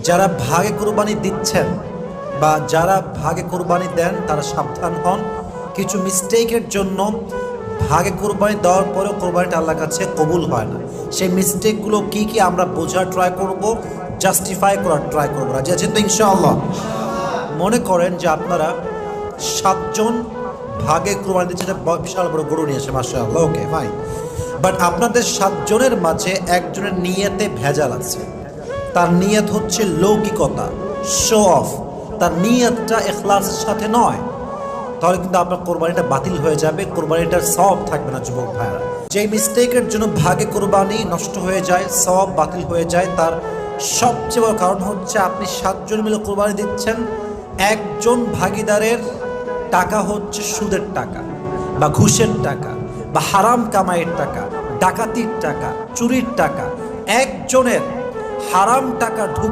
যারা ভাগে কুরবানি দিচ্ছেন বা যারা ভাগে কুরবানি দেন তারা সাবধান হন। কিছু মিস্টেকের জন্য ভাগে কুরবানি দেওয়ার পরেও কুরবানিটা আল্লাহর কাছে কবুল হয় না। সেই মিস্টেকগুলো কি কি আমরা বোঝার ট্রাই করব, জাস্টিফাই করার ট্রাই করবো। রাজি আছেন তো ইনশাআল্লাহ? মনে করেন যে আপনারা 7 জন ভাগে কুরবানি দিচ্ছে, বিশাল বড় গরু নিয়ে আসে, মাশাআল্লাহ, ওকে ফাইন। বাট আপনাদের 7 জনের মাঝে একজনের নিয়তে ভেজাল আছে। তার নিয়ত হচ্ছে লৌকিকতা, শো অফ, তার নিয়তটা ইখলাসের সাথে নয়। তাহলে কিন্তু আপনার কোরবানিটা বাতিল হয়ে যাবে, কোরবানিটার সওয়াব থাকবে না। যুবক ভাইরা, যে মিস্টেকের জন্য ভাগে কোরবানি নষ্ট হয়ে যায়, সওয়াব বাতিল হয়ে যায়, তার সবচেয়ে বড় কারণ হচ্ছে আপনি 7 জন মিলে কোরবানি দিচ্ছেন, একজন ভাগীদারের টাকা হচ্ছে সুদের টাকা বা ঘুষের টাকা বা হারাম কামাইয়ের টাকা, ডাকাতির টাকা, চুরির টাকা। একজনের হারাম টাকা ঢুক